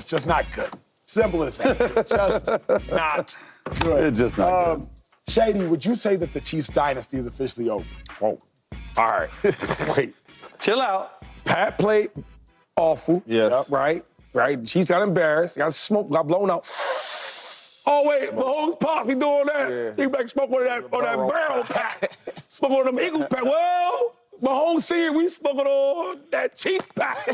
It's just not good. Simple as that. It's just not good. It's just not good. Shady, would you say that the Chiefs dynasty is officially over? Whoa. All right. Wait. Chill out. Pat played awful. Yes. Right? Right. Chiefs got embarrassed. Got smoked, got blown out. Oh, wait. Mahomes possibly doing that. Yeah. He back smoke on that barrel pack. Smoke on them Eagle pack. Well, Mahomes senior, we smoking on that Chief pack.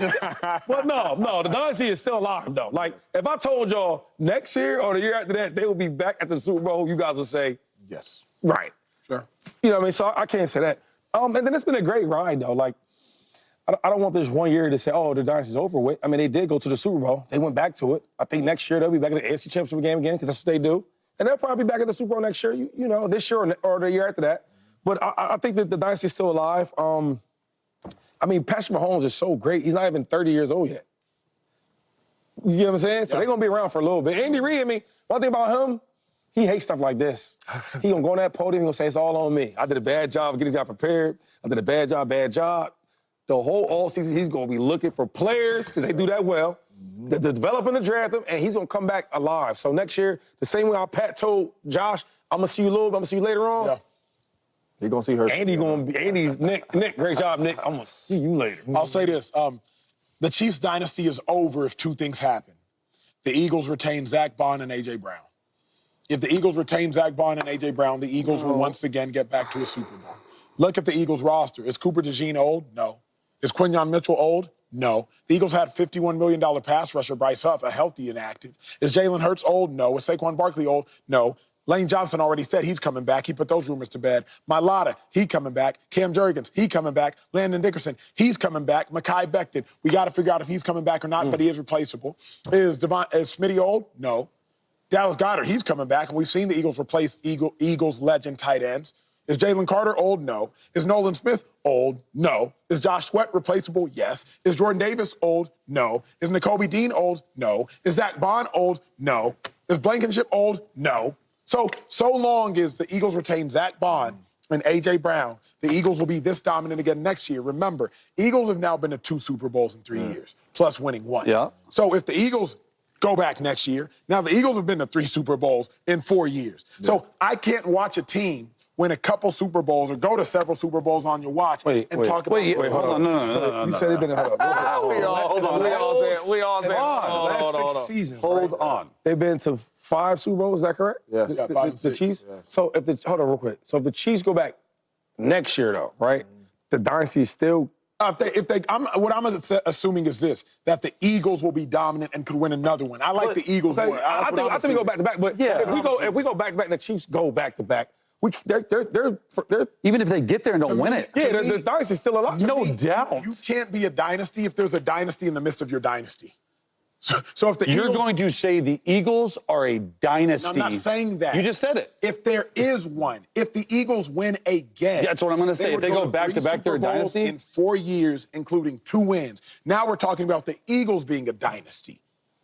But no, the dynasty is still alive, though. Like, if I told y'all next year or the year after that, they will be back at the Super Bowl, you guys would say, yes. Right. Sure. You know what I mean? So I can't say that. And then it's been a great ride, though. Like, I don't want this 1 year to say, oh, the dynasty's over with. I mean, they did go to the Super Bowl. They went back to it. I think next year they'll be back in the AFC Championship game again because that's what they do. And they'll probably be back at the Super Bowl next year, you know, this year or the year after that. But I think that the dynasty's still alive. I mean, Patrick Mahomes is so great. He's not even 30 years old yet. You get what I'm saying? So they're going to be around for a little bit. Andy Reid, I mean, one thing about him, he hates stuff like this. He going to go on that podium, he going to say, it's all on me. I did a bad job of getting y'all prepared. I did a bad job. The whole offseason, he's going to be looking for players, because they do that well, to develop and to draft them, and he's going to come back alive. So next year, the same way our Pat told Josh, I'm going to see you a little bit, I'm going to see you later on. Yeah. You're going to see her. Andy's Nick, great job, Nick. I'm going to see you later. I'll say this. The Chiefs dynasty is over if two things happen. The Eagles retain Zach Bond and A.J. Brown. If the Eagles retain Zach Bond and A.J. Brown, the Eagles will once again get back to a Super Bowl. Look at the Eagles roster. Is Cooper DeJean old? No. Is Quinyon Mitchell old? No. The Eagles had $51 million pass rusher Bryce Huff, a healthy and active. Is Jalen Hurts old? No. Is Saquon Barkley old? No. Lane Johnson already said he's coming back. He put those rumors to bed. Mylotta, he coming back. Cam Jurgens, he coming back. Landon Dickerson, he's coming back. Mekhi Becton, we got to figure out if he's coming back or not, but he is replaceable. Is Smitty old? No. Dallas Goedert, he's coming back, and we've seen the Eagles replace Eagles legend tight ends. Is Jalen Carter old? No. Is Nolan Smith old? No. Is Josh Sweat replaceable? Yes. Is Jordan Davis old? No. Is Nakobe Dean old? No. Is Zach Bond old? No. Is Blankenship old? No. So long as the Eagles retain Zach Bond and A.J. Brown, the Eagles will be this dominant again next year. Remember, Eagles have now been to 2 Super Bowls in 3 years, plus winning 1. Yeah. So if the Eagles go back next year, now the Eagles have been to 3 Super Bowls in 4 years. Yeah. So I can't watch a team win a couple Super Bowls or go to several Super Bowls on your watch and talk about. Wait, hold on. No. You said it been hold on. We all said. Last 6 seasons. Hold on. They've been to 5 Super Bowls. Is that correct? Yes. Yeah, 5 and the 6, Chiefs. yes. So hold on real quick. So if the Chiefs go back next year, though, right? The dynasty is still. What I'm assuming is this: that the Eagles will be dominant and could win another one. I like the Eagles more. I think we go back to back. But if we go back to back, and the Chiefs go back to back. They're even if they get there and don't win it. Yeah, the dynasty's still alive. No doubt. You can't be a dynasty if there's a dynasty in the midst of your dynasty. So if the You're Eagles, going to say the Eagles are a dynasty. I'm not saying that. You just said it. If there is one, if the Eagles win again. That's what I'm going to say. If they go back to back, they're a dynasty? In 4 years, including 2 wins. Now we're talking about the Eagles being a dynasty.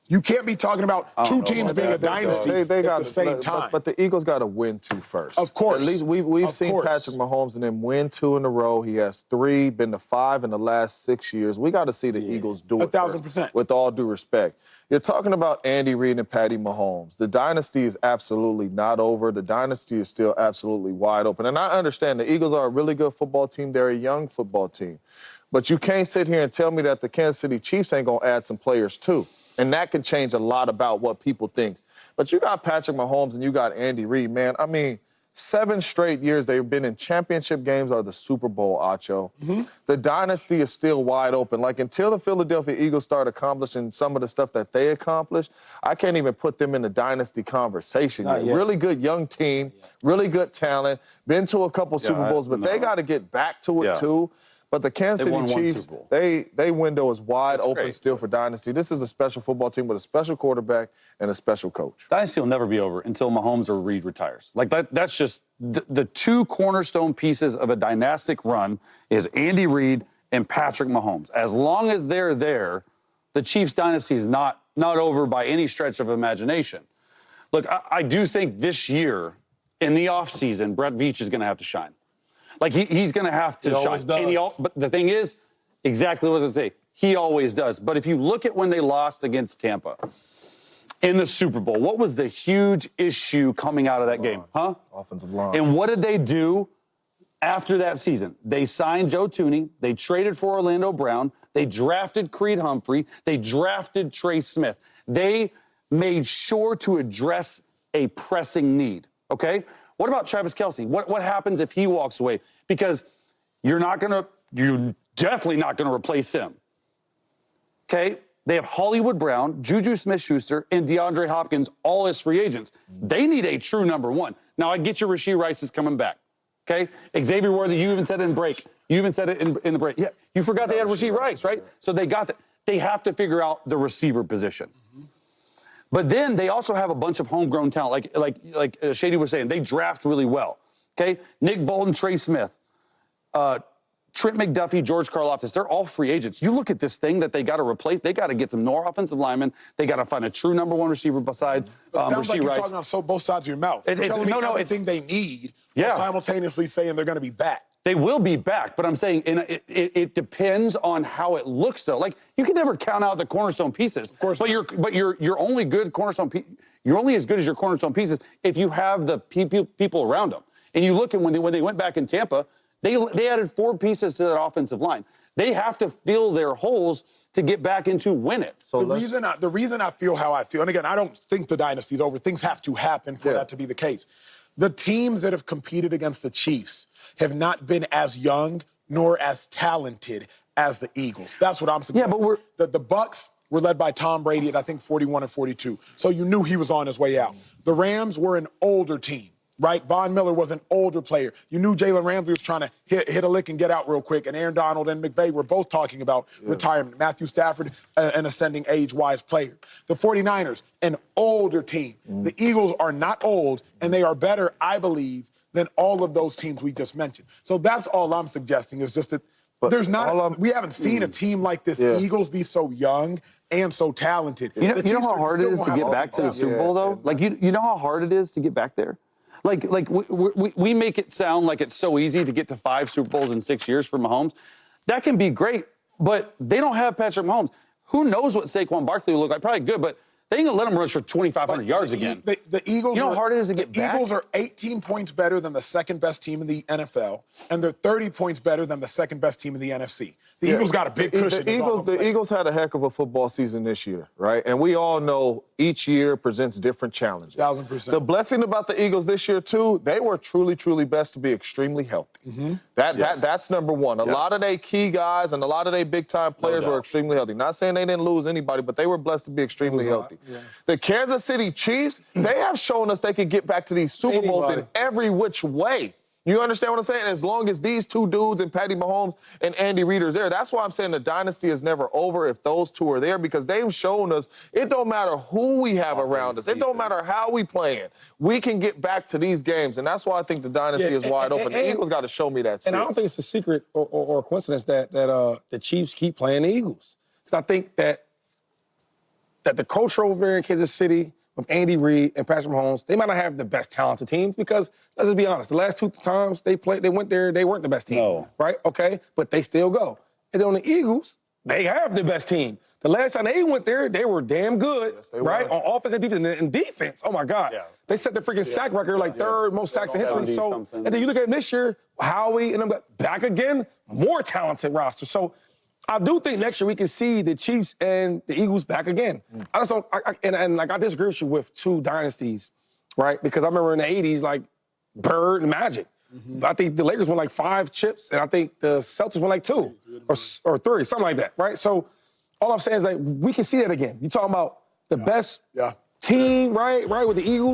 You can't be talking about 2 teams being a dynasty at the same time. But the Eagles got to win 2 first. Of course. At least we've seen Patrick Mahomes and them win 2 in a row. He has 3, been to 5 in the last 6 years. We got to see the Eagles do it 1,000%. first, with all due respect. You're talking about Andy Reid and Patty Mahomes. The dynasty is absolutely not over. The dynasty is still absolutely wide open. And I understand the Eagles are a really good football team. They're a young football team. But you can't sit here and tell me that the Kansas City Chiefs ain't going to add some players too. And that can change a lot about what people think. But you got Patrick Mahomes and you got Andy Reid, man. I mean, 7 straight years they've been in championship games or the Super Bowl, Acho. The dynasty is still wide open. Like, until the Philadelphia Eagles start accomplishing some of the stuff that they accomplished, I can't even put them in the dynasty conversation. Really good young team, really good talent, been to a couple Super Bowls, but they got to get back to it too. But the Kansas City Chiefs, they window is wide open still for dynasty. This is a special football team with a special quarterback and a special coach. Dynasty will never be over until Mahomes or Reid retires. Like, that's just the 2 cornerstone pieces of a dynastic run is Andy Reid and Patrick Mahomes. As long as they're there, the Chiefs dynasty is not over by any stretch of imagination. Look, I do think this year in the offseason, Brett Veach is going to have to shine. Like, he's going to have to shine. But the thing is, exactly what I say, He always does. But if you look at when they lost against Tampa in the Super Bowl, what was the huge issue coming out of that game? Huh? Offensive line. And what did they do after that season? They signed Joe Thuney. They traded for Orlando Brown. They drafted Creed Humphrey. They drafted Trey Smith. They made sure to address a pressing need, okay? What about Travis Kelce? What happens if he walks away? Because you're definitely not going to replace him, okay? They have Hollywood Brown, Juju Smith-Schuster, and DeAndre Hopkins all as free agents. They need a true number one. Now, I get you Rashee Rice is coming back, okay? Xavier Worthy, you even said it in break. You even said it in the break. Yeah, you forgot they had Rashee Rice, right? So they got that. They have to figure out the receiver position. But then they also have a bunch of homegrown talent, like Shady was saying. They draft really well. Okay, Nick Bolton, Trey Smith, Trent McDuffie, George Karlaftis. They're all free agents. You look at this thing that they got to replace. They got to get some more offensive linemen. They got to find a true number one receiver beside sounds like Rashee you're Rice. talking off both sides of your mouth. You're telling me everything they need, while simultaneously saying they're going to be back. They will be back, but I'm saying it depends on how it looks, though. Like, you can never count out the cornerstone pieces. Of course. But you're only good cornerstone. You're only as good as your cornerstone pieces if you have the people around them. And you look at when they went back in Tampa, they added 4 pieces to that offensive line. They have to fill their holes to get back into win it. So the reason I feel how I feel, and again, I don't think the dynasty's over. Things have to happen for that to be the case. The teams that have competed against the Chiefs have not been as young nor as talented as the Eagles. That's what I'm suggesting. Yeah, but the Bucks were led by Tom Brady at, I think, 41 and 42. So you knew he was on his way out. The Rams were an older team, right? Von Miller was an older player. You knew Jalen Ramsey was trying to hit a lick and get out real quick, and Aaron Donald and McVay were both talking about retirement. Matthew Stafford, an ascending age-wise player. The 49ers, an older team. The Eagles are not old, and they are better, I believe, than all of those teams we just mentioned. So that's all I'm suggesting is just that we haven't seen a team like this Eagles be so young and so talented. You know how hard it is to get back to the Super Bowl, though? Like, you know how hard it is to get back there? Like we make it sound like it's so easy to get to 5 Super Bowls in 6 years for Mahomes. That can be great, but they don't have Patrick Mahomes. Who knows what Saquon Barkley will look like? Probably good, but they ain't gonna let him rush for 2,500 yards again. The Eagles. You know how hard it is to get back? The Eagles are 18 points better than the second best team in the NFL, and they're 30 points better than the second best team in the NFC. The Eagles got a big cushion. The Eagles had a heck of a football season this year, right? And we all know each year presents different challenges. 1,000%. The blessing about the Eagles this year, too, they were truly, truly best to be extremely healthy. That's number one. A lot of their key guys and a lot of their big-time players were extremely healthy. Not saying they didn't lose anybody, but they were blessed to be extremely healthy. The Kansas City Chiefs, they have shown us they could get back to these Super Bowls in every which way. You understand what I'm saying? As long as these two dudes and Patty Mahomes and Andy Reid are there, that's why I'm saying the dynasty is never over if those two are there, because they've shown us it don't matter who we have around us. It don't matter how we playing. We can get back to these games, and that's why I think the dynasty is wide open. The Eagles got to show me that still. And I don't think it's a secret or a coincidence that the Chiefs keep playing the Eagles. Because I think that the culture over there in Kansas City with Andy Reid and Patrick Mahomes, they might not have the best talented teams because, let's just be honest, the last 2 times they went there, they weren't the best team, right? Okay, but they still go. And then on the Eagles, they have the best team. The last time they went there, they were damn good, right? On offense and defense. And defense, oh my God. Yeah. They set the freaking sack record, like third most sacks in history. So, and then you look at this year, Howie and them back again, more talented roster. So I do think next year we can see the Chiefs and the Eagles back again. I just don't, and like I disagree with you with 2 dynasties, right? Because I remember in the 80s, like Bird and Magic. I think the Lakers won like 5 chips, and I think the Celtics won like 2 or 3, something like that, right? So all I'm saying is like we can see that again. You're talking about the best team, right, with the Eagles.